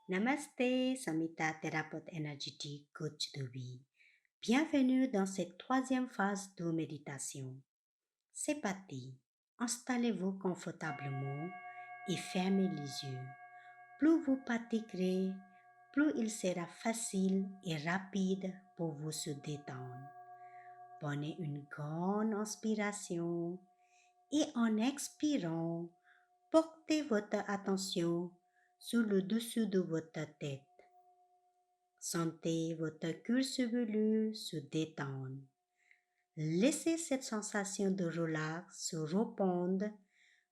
Namaste, Samita, thérapeute énergétique, coach de vie. Bienvenue dans cette troisième phase de méditation. C'est parti. Installez-vous confortablement et fermez les yeux. Plus vous pratiquerez, plus il sera facile et rapide pour vous se détendre. Prenez une grande inspiration et en expirant, portez votre attention sur le dessus de votre tête. Sentez votre cuir chevelu se détendre. Laissez cette sensation de relax se répandre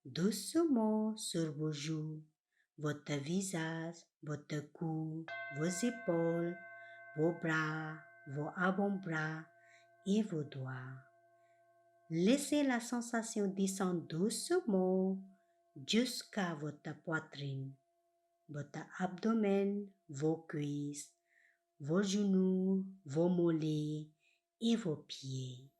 doucement sur vos joues, votre visage, votre cou, vos épaules, vos bras, vos avant-bras et vos doigts. Laissez la sensation descendre doucement jusqu'à votre poitrine, votre abdomen, vos cuisses, vos genoux, vos mollets et vos pieds.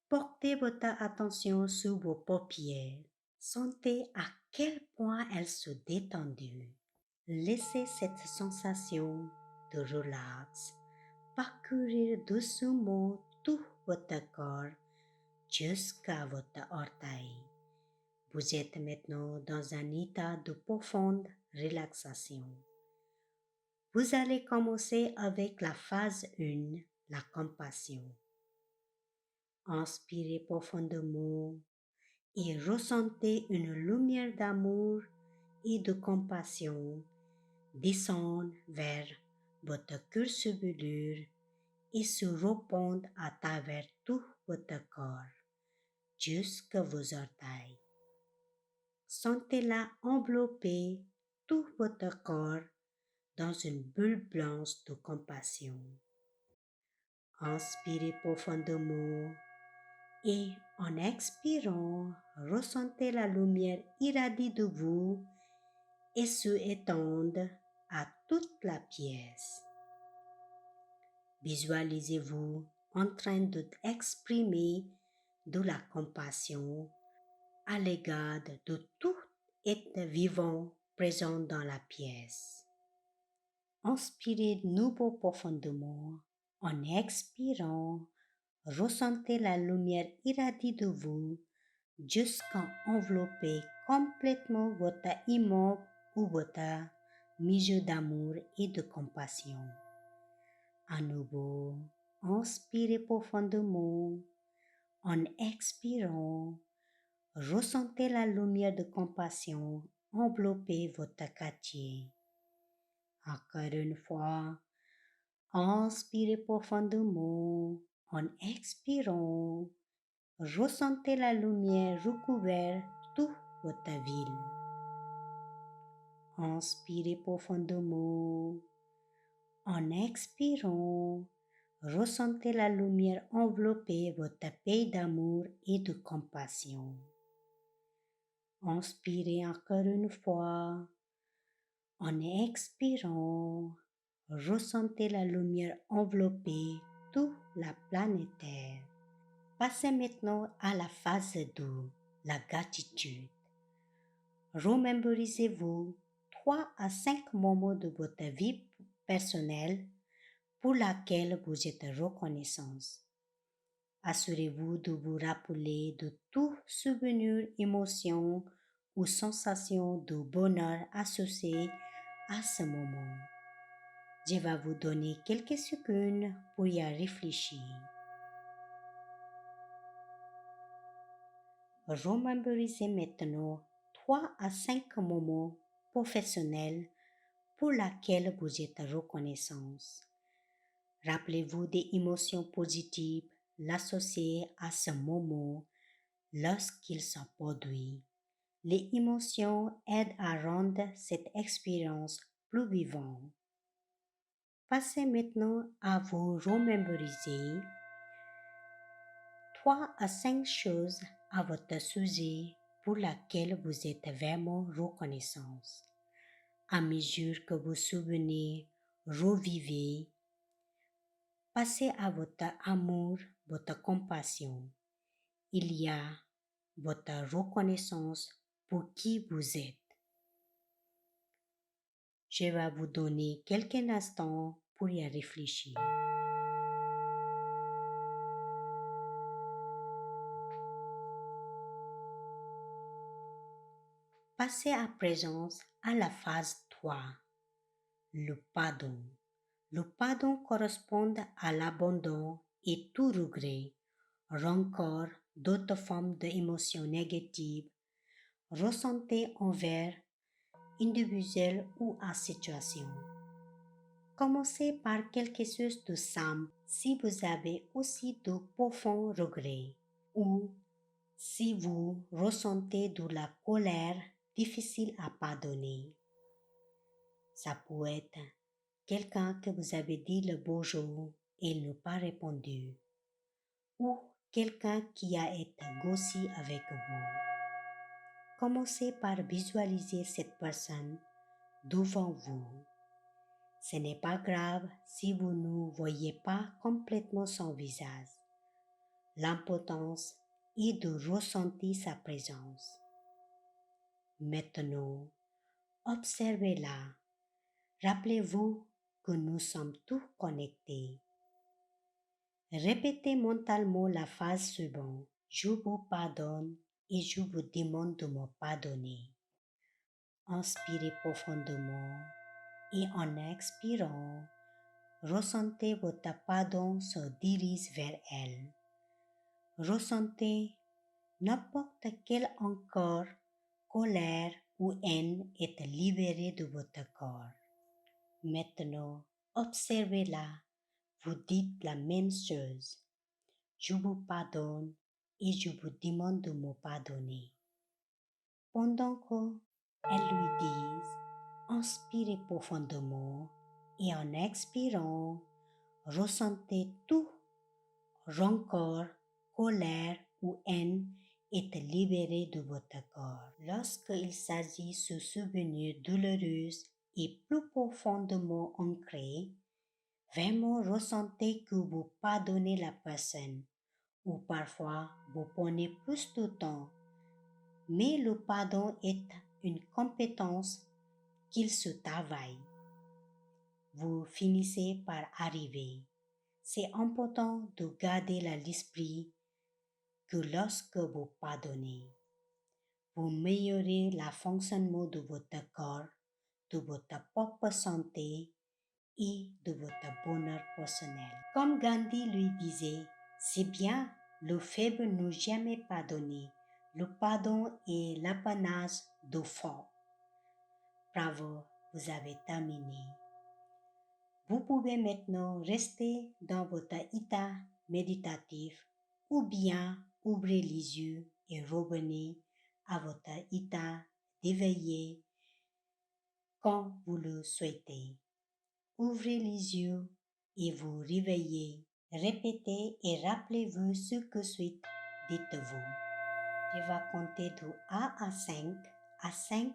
Portez votre attention sur vos paupières. Sentez à quel point elles se détendent. Laissez cette sensation de relax parcourir doucement tout votre corps jusqu'à votre orteil. Vous êtes maintenant dans un état de profonde relaxation. Vous allez commencer avec la phase 1, la compassion. Inspirez profondément et ressentez une lumière d'amour et de compassion descendre vers votre cuir chevelu et se répandre à travers tout votre corps, jusqu'à vos orteils. Sentez-la envelopper tout votre corps dans une bulle blanche de compassion. Inspirez profondément et en expirant, ressentez la lumière irradier de vous et se étendre à toute la pièce. Visualisez-vous en train d'exprimer de la compassion à l'égard de tout être vivant présent dans la pièce. Inspirez de nouveau profondément. En expirant, ressentez la lumière irradier de vous jusqu'à envelopper complètement votre immeuble ou votre milieu d'amour et de compassion. À nouveau, inspirez profondément. En expirant, ressentez la lumière de compassion envelopper votre quartier. Encore une fois, inspirez profondément. En expirant, ressentez la lumière recouvrir toute votre ville. Inspirez profondément. En expirant, ressentez la lumière envelopper votre pays d'amour et de compassion. Inspirez encore une fois. En expirant, ressentez la lumière envelopper toute la planète Terre. Passez maintenant à la phase 2, la gratitude. Remémorisez-vous 3 à 5 moments de votre vie personnelle pour laquelle vous êtes reconnaissant. Assurez-vous de vous rappeler de tout souvenir, émotion ou sensation de bonheur associé à ce moment. Je vais vous donner quelques secondes pour y réfléchir. Remémorisez maintenant 3 à 5 moments professionnels pour lesquels vous êtes reconnaissant. Rappelez-vous des émotions positives associées à ce moment lorsqu'il se produit. Les émotions aident à rendre cette expérience plus vivante. Passez maintenant à vous remémoriser 3 à 5 choses à votre sujet pour lesquelles vous êtes vraiment reconnaissant. À mesure que vous souvenez, revivez, passez à votre amour, votre compassion. Il y a votre reconnaissance pour qui vous êtes. Je vais vous donner quelques instants pour y réfléchir. Passez à présent à la phase 3, le pardon. Le pardon correspond à l'abandon et tout regret, rancœur, d'autres formes d'émotions négatives ressentées envers individuels ou à situation. Commencez par quelque chose de simple si vous avez aussi de profonds regrets ou si vous ressentez de la colère difficile à pardonner. Ça peut être quelqu'un que vous avez dit le bonjour et il n'a pas répondu ou quelqu'un qui a été gossé avec vous. Commencez par visualiser cette personne devant vous. Ce n'est pas grave si vous ne voyez pas complètement son visage. L'importance est de ressentir sa présence. Maintenant, observez-la. Rappelez-vous que nous sommes tous connectés. Répétez mentalement la phrase suivante. Je vous pardonne et je vous demande de me pardonner. Inspirez profondément et en expirant, ressentez votre pardon se dirige vers elle. Ressentez n'importe quel encore, colère ou haine est libérée de votre corps. Maintenant, observez-la, vous dites la même chose. Je vous pardonne et je vous demande de me pardonner. Pendant qu'elle lui dise, inspirez profondément et en expirant, ressentez tout, rancœur, colère ou haine est libéré de votre corps. Lorsqu'il s'agit de ce souvenir douloureux et plus profondément ancré, vraiment ressentez que vous pardonnez la personne ou parfois vous prenez plus de temps. Mais le pardon est une compétence qu'il se travaille. Vous finissez par arriver. C'est important de garder à l'esprit que lorsque vous pardonnez, vous améliorez le fonctionnement de votre corps, de votre propre santé et de votre bonheur personnel. Comme Gandhi lui disait, c'est bien, le faible ne jamais pardonner. Le pardon est l'apanage du fort. Bravo, vous avez terminé. Vous pouvez maintenant rester dans votre état méditatif ou bien ouvrir les yeux et revenir à votre état d'éveillé quand vous le souhaitez. Ouvrez les yeux et vous réveillez. Répétez et rappelez-vous ce que suite. Dites-vous. Je vais compter de 1 à 5. À 5,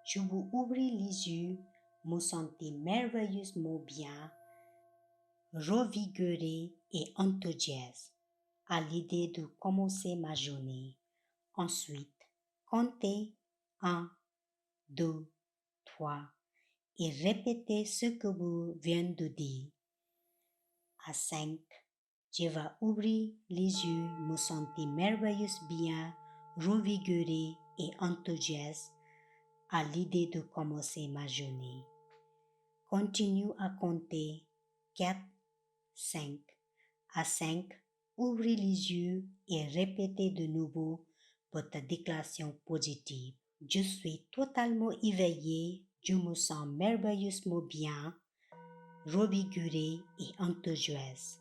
je vous ouvre les yeux, me sentez merveilleusement bien, revigoré et enthousiaste à l'idée de commencer ma journée. Ensuite, comptez 1, 2, 3 et répétez ce que vous venez de dire. À 5, je vais ouvrir les yeux, me sentir merveilleusement bien, revigoré et enthousiaste à l'idée de commencer ma journée. Continue à compter 4, 5. À 5, ouvrez les yeux et répétez de nouveau votre déclaration positive. Je suis totalement éveillé, je me sens merveilleusement bien, revigoré et enthousiaste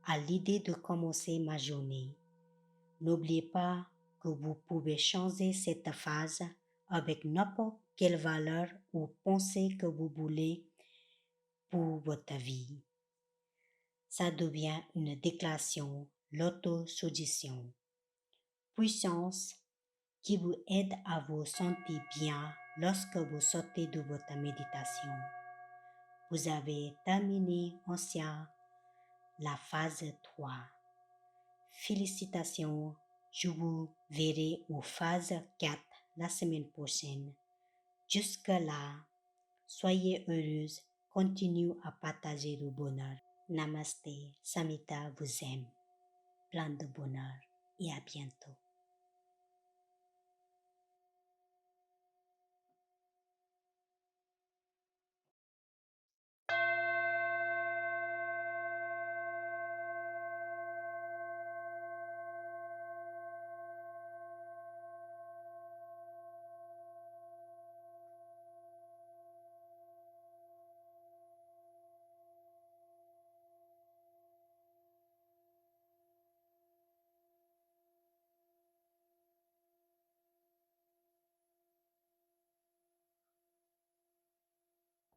à l'idée de commencer ma journée. N'oubliez pas que vous pouvez changer cette phase avec n'importe quelle valeur ou pensée que vous voulez pour votre vie. Ça devient une déclaration, l'autosuggestion. Puissance qui vous aide à vous sentir bien lorsque vous sortez de votre méditation. Vous avez terminé ancien la phase 3. Félicitations, je vous verrai aux phase 4 la semaine prochaine. Jusque-là, Soyez heureuse, continue à partager le bonheur. Namaste, Samita vous aime. Plein de bonheur et à bientôt.